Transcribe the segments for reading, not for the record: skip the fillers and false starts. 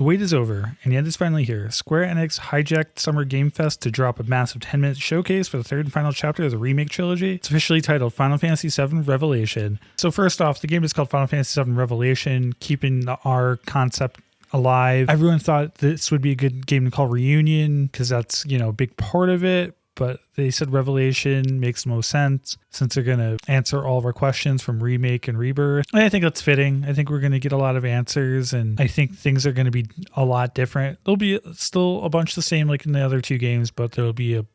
The wait is over, and the end is finally here. Square Enix hijacked Summer Game Fest to drop a massive 10-minute showcase for the third and final chapter of the Remake trilogy. It's officially titled Final Fantasy VII Revelation. So first off, the game is called Final Fantasy VII Revelation, keeping our concept alive. Everyone thought this would be a good game to call Reunion, because that's, a big part of it. But they said Revelation makes the most sense since they're going to answer all of our questions from Remake and Rebirth. And I think that's fitting. I think we're going to get a lot of answers, and I think things are going to be a lot different. There'll be still a bunch the same like in the other two games, but there'll be a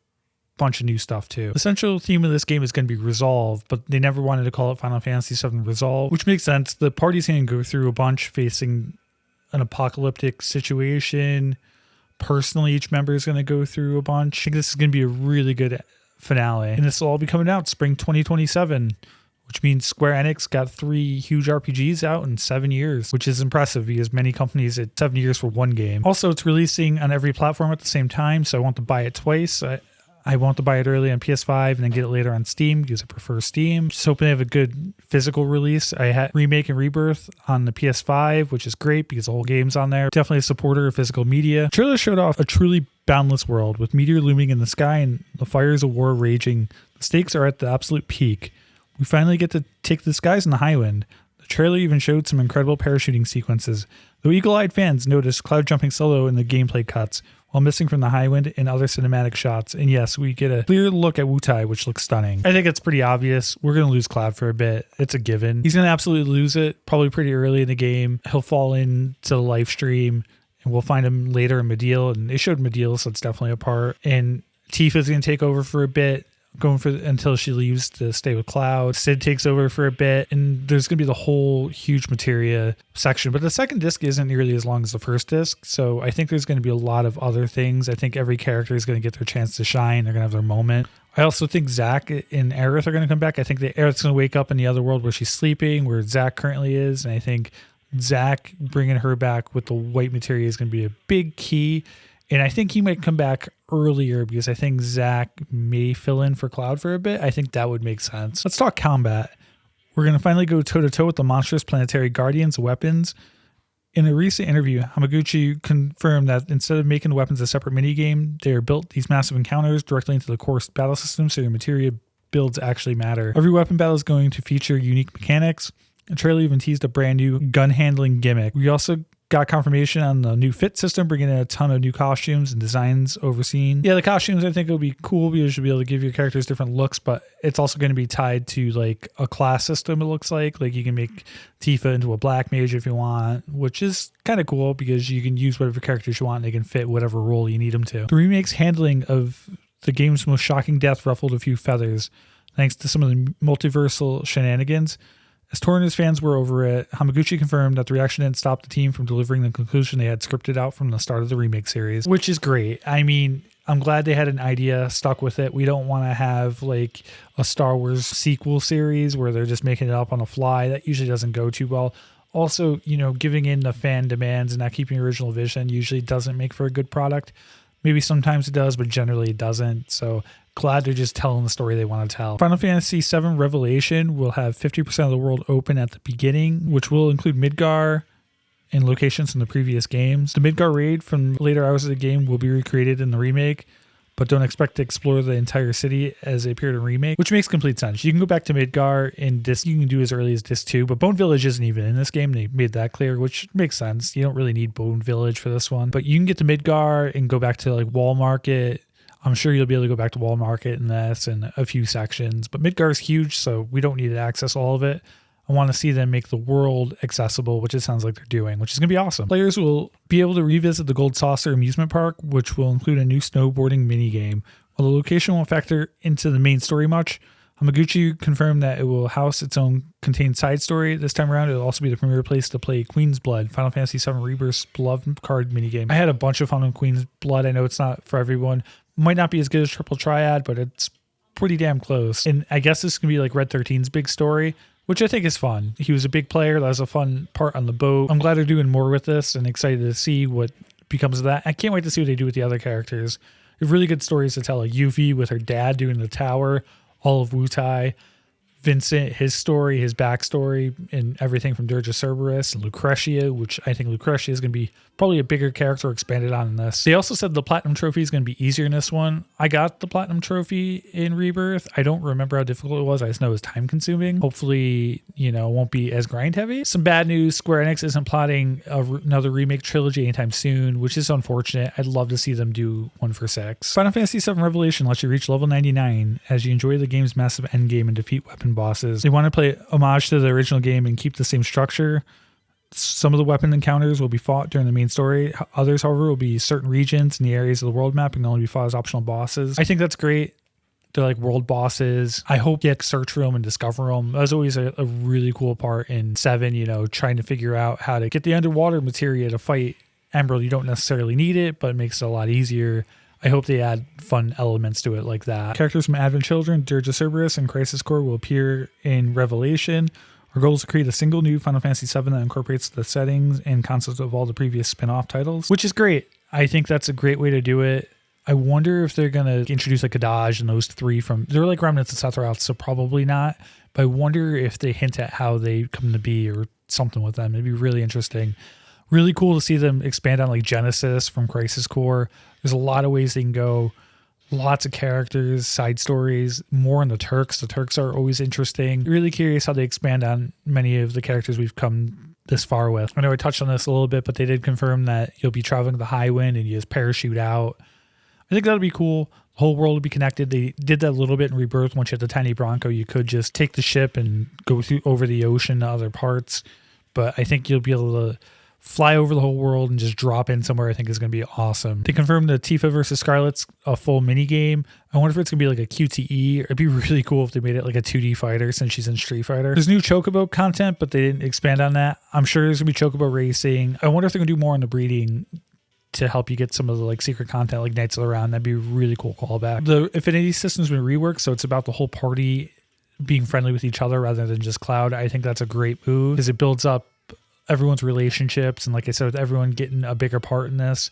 bunch of new stuff too. The central theme of this game is going to be Resolve, but they never wanted to call it Final Fantasy VII Resolve, which makes sense. The party's going to go through a bunch facing an apocalyptic situation. Personally, each member is going to go through a bunch. I think this is going to be a really good finale. And this will all be coming out spring 2027, which means Square Enix got 3 huge RPGs out in 7 years, which is impressive because many companies it's 7 years for one game. Also, it's releasing on every platform at the same time, so I want to buy it twice. I want to buy it early on PS5 and then get it later on Steam because I prefer Steam. Just hoping they have a good physical release. I had Remake and Rebirth on the PS5, which is great because the whole game's on there. Definitely a supporter of physical media. The trailer showed off a truly boundless world with meteor looming in the sky and the fires of war raging. The stakes are at the absolute peak. We finally get to take the skies in the Highwind. The trailer even showed some incredible parachuting sequences, though eagle-eyed fans noticed Cloud jumping solo in the gameplay cuts, while missing from the Highwind and other cinematic shots. And yes, we get a clear look at Wutai, which looks stunning. I think it's pretty obvious. We're going to lose Cloud for a bit. It's a given. He's going to absolutely lose it, probably pretty early in the game. He'll fall into the live stream, and we'll find him later in Medeal. And they showed Medeal, so it's definitely a part. And Tifa's going to take over for a bit, until she leaves to stay with Cloud. Sid takes over for a bit, and there's going to be the whole huge materia section. But the second disc isn't nearly as long as the first disc, so I think there's going to be a lot of other things. I think every character is going to get their chance to shine. They're going to have their moment. I also think Zack and Aerith are going to come back. I think that Aerith's going to wake up in the other world where she's sleeping, where Zack currently is, and I think Zack bringing her back with the white materia is going to be a big key. And I think he might come back earlier because I think Zack may fill in for Cloud for a bit. I think that would make sense. Let's talk combat. We're going to finally go toe-to-toe with the monstrous planetary guardians weapons. In a recent interview, Hamaguchi confirmed that instead of making the weapons a separate minigame, they are built these massive encounters directly into the core battle system, so your materia builds actually matter. Every weapon battle is going to feature unique mechanics. The trailer even teased a brand new gun handling gimmick. We also got confirmation on the new fit system, bringing in a ton of new costumes and designs overseen. Yeah, the costumes I think will be cool because you'll be able to give your characters different looks, but it's also going to be tied to like a class system, it looks like. Like you can make Tifa into a black mage if you want, which is kind of cool because you can use whatever characters you want and they can fit whatever role you need them to. The remake's handling of the game's most shocking death ruffled a few feathers, thanks to some of the multiversal shenanigans. As torn as fans were over it, Hamaguchi confirmed that the reaction didn't stop the team from delivering the conclusion they had scripted out from the start of the remake series, which is great. I mean, I'm glad they had an idea, stuck with it. We don't want to have like a Star Wars sequel series where they're just making it up on the fly. That usually doesn't go too well. Also, giving in the fan demands and not keeping original vision usually doesn't make for a good product. Maybe sometimes it does, but generally it doesn't. So glad they're just telling the story they want to tell. Final Fantasy VII Revelation will have 50% of the world open at the beginning, which will include Midgar and locations from the previous games. The Midgar raid from later hours of the game will be recreated in the remake, but don't expect to explore the entire city as they appeared in Remake, which makes complete sense. You can go back to Midgar in Disc, you can do as early as Disc 2, but Bone Village isn't even in this game. They made that clear, which makes sense. You don't really need Bone Village for this one, but you can get to Midgar and go back to like Wall Market. I'm sure you'll be able to go back to Wall Market in this and a few sections, but Midgar is huge, so we don't need to access all of it. I want to see them make the world accessible, which it sounds like they're doing, which is going to be awesome. Players will be able to revisit the Gold Saucer amusement park, which will include a new snowboarding minigame. While the location won't factor into the main story much, Hamaguchi confirmed that it will house its own contained side story. This time around, it will also be the premier place to play Queen's Blood, Final Fantasy VII Rebirth's beloved card minigame. I had a bunch of fun with Queen's Blood. I know it's not for everyone. Might not be as good as Triple Triad, but it's pretty damn close. And I guess this can be like Red 13's big story, which I think is fun. He was a big player. That was a fun part on the boat. I'm glad they're doing more with this and excited to see what becomes of that. I can't wait to see what they do with the other characters. They have really good stories to tell. Like Yuffie with her dad doing the tower, all of Wutai, Vincent, his story, his backstory, and everything from Dirge of Cerberus and Lucretia, which I think Lucretia is going to be probably a bigger character expanded on in this. They also said the Platinum Trophy is going to be easier in this one. I got the Platinum Trophy in Rebirth. I don't remember how difficult it was. I just know it was time consuming. Hopefully, it won't be as grind heavy. Some bad news, Square Enix isn't plotting another remake trilogy anytime soon, which is unfortunate. I'd love to see them do one for 6. Final Fantasy VII Revelation lets you reach level 99 as you enjoy the game's massive endgame and defeat weapon bosses. They want to play homage to the original game and keep the same structure. Some of the weapon encounters will be fought during the main story. Others, however, will be certain regions and the areas of the world map and can only be fought as optional bosses. I think that's great. They're like world bosses. I hope you search for them and discover them. That was always a really cool part in 7, trying to figure out how to get the underwater materia to fight Emerald. You don't necessarily need it, but it makes it a lot easier. I hope they add fun elements to it like that. Characters from Advent Children, Dirge of Cerberus, and Crisis Core will appear in Revelation. Our goal is to create a single new Final Fantasy VII that incorporates the settings and concepts of all the previous spin-off titles, which is great. I think that's a great way to do it. I wonder if they're going to introduce like Kadaj and those 3 they're like remnants of Sephiroth, so probably not. But I wonder if they hint at how they come to be or something with them. It'd be really interesting. Really cool to see them expand on like Genesis from Crisis Core. There's a lot of ways they can go. Lots of characters, side stories, more on the Turks. The Turks are always interesting. Really curious how they expand on many of the characters we've come this far with. I know I touched on this a little bit, but they did confirm that you'll be traveling the Highwind and you just parachute out. I think that'll be cool. The whole world will be connected. They did that a little bit in Rebirth. Once you had the tiny Bronco, you could just take the ship and go over the ocean to other parts. But I think you'll be able to fly over the whole world and just drop in somewhere. I think is going to be awesome. They confirmed the Tifa versus Scarlet's a full mini game. I wonder if it's going to be like a QTE. It'd be really cool if they made it like a 2D fighter since she's in Street Fighter. There's new Chocobo content, but they didn't expand on that. I'm sure there's going to be Chocobo racing. I wonder if they're going to do more on the breeding to help you get some of the like secret content like Knights of the Round. That'd be a really cool callback. The affinity system's been reworked, so it's about the whole party being friendly with each other rather than just Cloud. I think that's a great move because it builds up everyone's relationships, and like I said, with everyone getting a bigger part in this,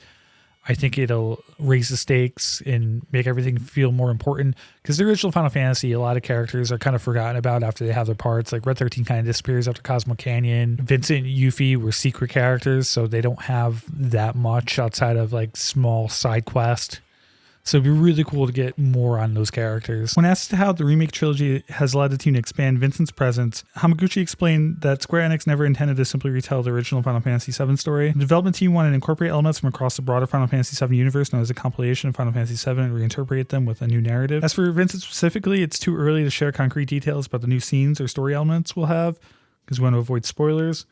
I think it'll raise the stakes and make everything feel more important. Because the original Final Fantasy, a lot of characters are kind of forgotten about after they have their parts. Like Red 13 kind of disappears after Cosmo Canyon. Vincent and Yuffie were secret characters, so they don't have that much outside of like small side quest. So it'd be really cool to get more on those characters. When asked how the remake trilogy has allowed the team to expand Vincent's presence, Hamaguchi explained that Square Enix never intended to simply retell the original Final Fantasy VII story. The development team wanted to incorporate elements from across the broader Final Fantasy VII universe known as a compilation of Final Fantasy VII and reinterpret them with a new narrative. As for Vincent specifically, it's too early to share concrete details about the new scenes or story elements we'll have, because we want to avoid spoilers.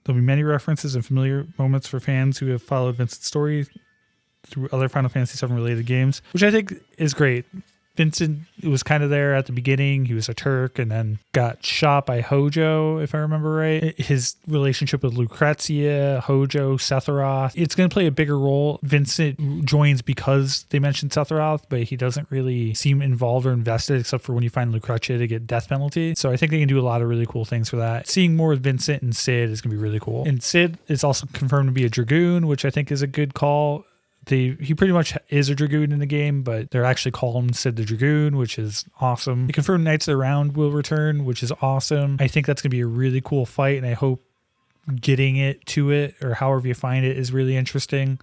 There'll be many references and familiar moments for fans who have followed Vincent's story through other Final Fantasy VII related games, which I think is great. Vincent was kind of there at the beginning. He was a Turk and then got shot by Hojo, if I remember right. His relationship with Lucretia, Hojo, Sephiroth, it's going to play a bigger role. Vincent joins because they mentioned Sephiroth, but he doesn't really seem involved or invested except for when you find Lucretia to get death penalty. So I think they can do a lot of really cool things for that. Seeing more of Vincent and Sid is going to be really cool. And Sid is also confirmed to be a Dragoon, which I think is a good call. He pretty much is a Dragoon in the game, but they're actually calling him Sid the Dragoon, which is awesome. They confirmed Knights of the Round will return, which is awesome. I think that's going to be a really cool fight, and I hope getting it to it, or however you find it, is really interesting.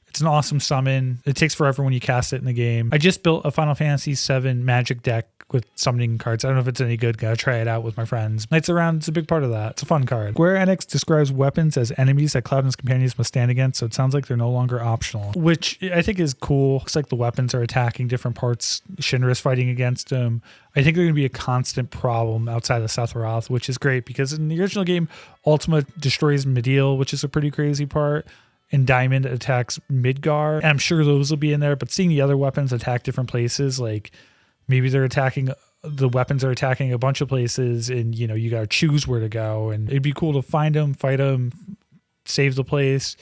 It's an awesome summon. It takes forever when you cast it in the game. I just built a Final Fantasy VII Magic deck with summoning cards. I don't know if it's any good. Gotta try it out with my friends. Knights Around is a big part of that. It's a fun card. Square Enix describes weapons as enemies that Cloud and his companions must stand against, so it sounds like they're no longer optional, which I think is cool. Looks like the weapons are attacking different parts. Shinra's fighting against them. I think they're going to be a constant problem outside of Sephiroth, which is great because in the original game, Ultima destroys Midil, which is a pretty crazy part. And Diamond attacks Midgar. And I'm sure those will be in there, but seeing the other weapons attack different places, like maybe the weapons are attacking a bunch of places and, you got to choose where to go. And it'd be cool to find them, fight them, save the place.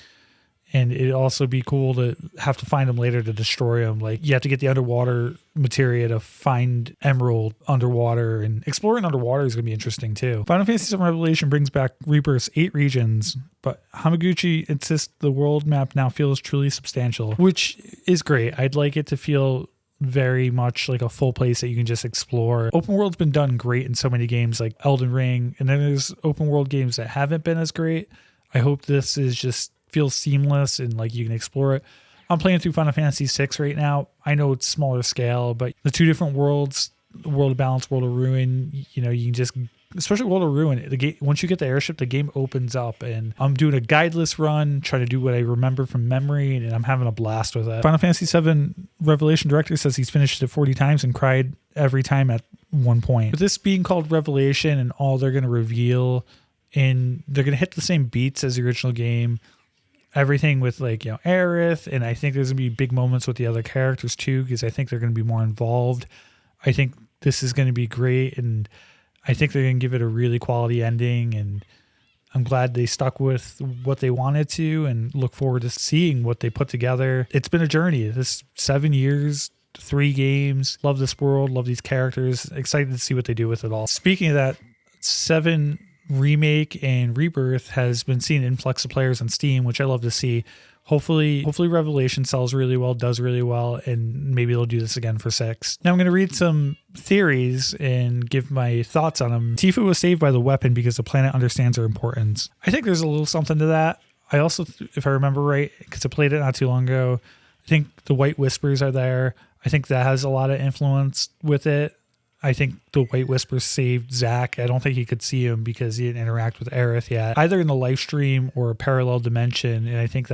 And it'd also be cool to have to find them later to destroy them. Like you have to get the underwater materia to find Emerald underwater, and exploring underwater is going to be interesting too. Final Fantasy VII Revelation brings back Rebirth's 8 regions, but Hamaguchi insists the world map now feels truly substantial, which is great. I'd like it to feel very much like a full place that you can just explore. Open world's been done great in so many games like Elden Ring, and then there's open world games that haven't been as great. I hope this is just feels seamless and like you can explore it. I'm playing through Final Fantasy VI right now. I know it's smaller scale, but the two different worlds, World of Balance, World of Ruin, you know, you can just, especially World of Ruin, the game, once you get the airship, the game opens up, and I'm doing a guideless run, trying to do what I remember from memory, and I'm having a blast with it. Final Fantasy VII Revelation director says he's finished it 40 times and cried every time at one point. With this being called Revelation and all they're going to reveal, and they're going to hit the same beats as the original game, everything with like, you know, Aerith, and I think there's going to be big moments with the other characters too, because I think they're going to be more involved. I think this is going to be great, and I think they're going to give it a really quality ending, and I'm glad they stuck with what they wanted to and look forward to seeing what they put together. It's been a journey. This 7 years, 3 games. Love this world, love these characters. Excited to see what they do with it all. Speaking of that, 7 Remake and Rebirth has been seeing an influx of players on Steam, which I love to see. Hopefully Revelation sells really well, does really well, and maybe they'll do this again for 6. Now I'm going to read some theories and give my thoughts on them. Tifa was saved by the weapon because the planet understands her importance. I think there's a little something to that. I also, if I remember right, because I played it not too long ago, I think the White Whispers are there. I think that has a lot of influence with it. I think the White Whisper saved Zack. I don't think he could see him because he didn't interact with Aerith yet, either in the live stream or a parallel dimension. And I think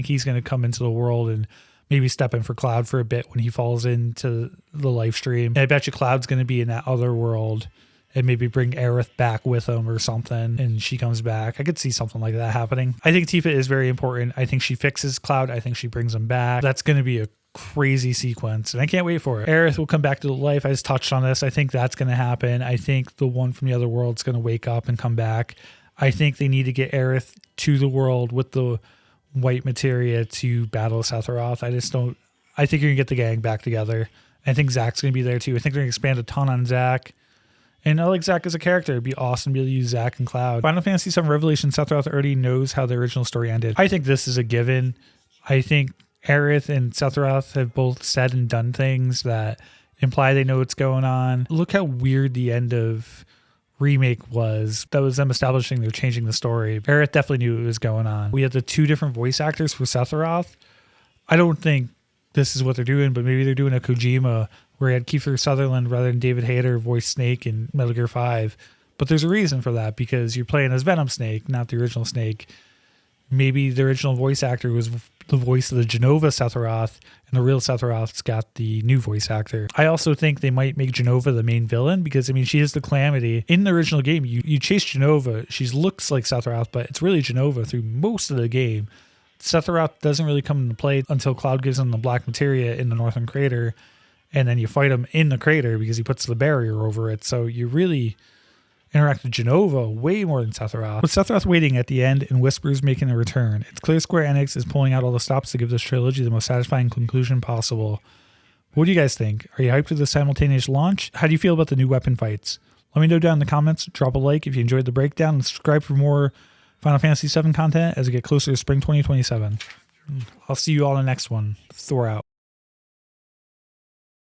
he's going to come into the world and maybe step in for Cloud for a bit when he falls into the live stream. And I bet you Cloud's going to be in that other world and maybe bring Aerith back with him or something, and she comes back. I could see something like that happening. I think Tifa is very important. I think she fixes Cloud. I think she brings him back. That's going to be a crazy sequence, and I can't wait for it. Aerith will come back to life. I just touched on this. I think that's going to happen. I think the one from the other world's going to wake up and come back. I think they need to get Aerith to the world with the white materia to battle Sephiroth. I think you're going to get the gang back together. I think Zack's going to be there too. I think they're going to expand a ton on Zack. And I like Zack as a character. It'd be awesome to be able to use Zack and Cloud. Final Fantasy VII Revelation, Sephiroth already knows how the original story ended. I think this is a given. I think Aerith and Sephiroth have both said and done things that imply they know what's going on. Look how weird the end of Remake was. That was them establishing they're changing the story. Aerith definitely knew what was going on. We had the 2 different voice actors for Sephiroth. I don't think this is what they're doing, but maybe they're doing a Kojima where he had Kiefer Sutherland rather than David Hayter voice Snake in Metal Gear 5. But there's a reason for that, because you're playing as Venom Snake, not the original Snake. Maybe the original voice actor was the voice of the Genova Sephiroth, and the real Sephiroth's got the new voice actor. I also think they might make Genova the main villain, because, I mean, she is the Calamity. In the original game, you chase Genova. She looks like Sephiroth, but it's really Genova through most of the game. Sephiroth doesn't really come into play until Cloud gives him the black materia in the Northern Crater, and then you fight him in the crater because he puts the barrier over it. So you really interact with Genova way more than Sephiroth. With Sephiroth waiting at the end and Whispers making a return, it's clear Square Enix is pulling out all the stops to give this trilogy the most satisfying conclusion possible. What do you guys think? Are you hyped for the simultaneous launch? How do you feel about the new weapon fights? Let me know down in the comments. Drop a like if you enjoyed the breakdown, and subscribe for more Final Fantasy VII content as we get closer to spring 2027. I'll see you all in the next one. Thor out.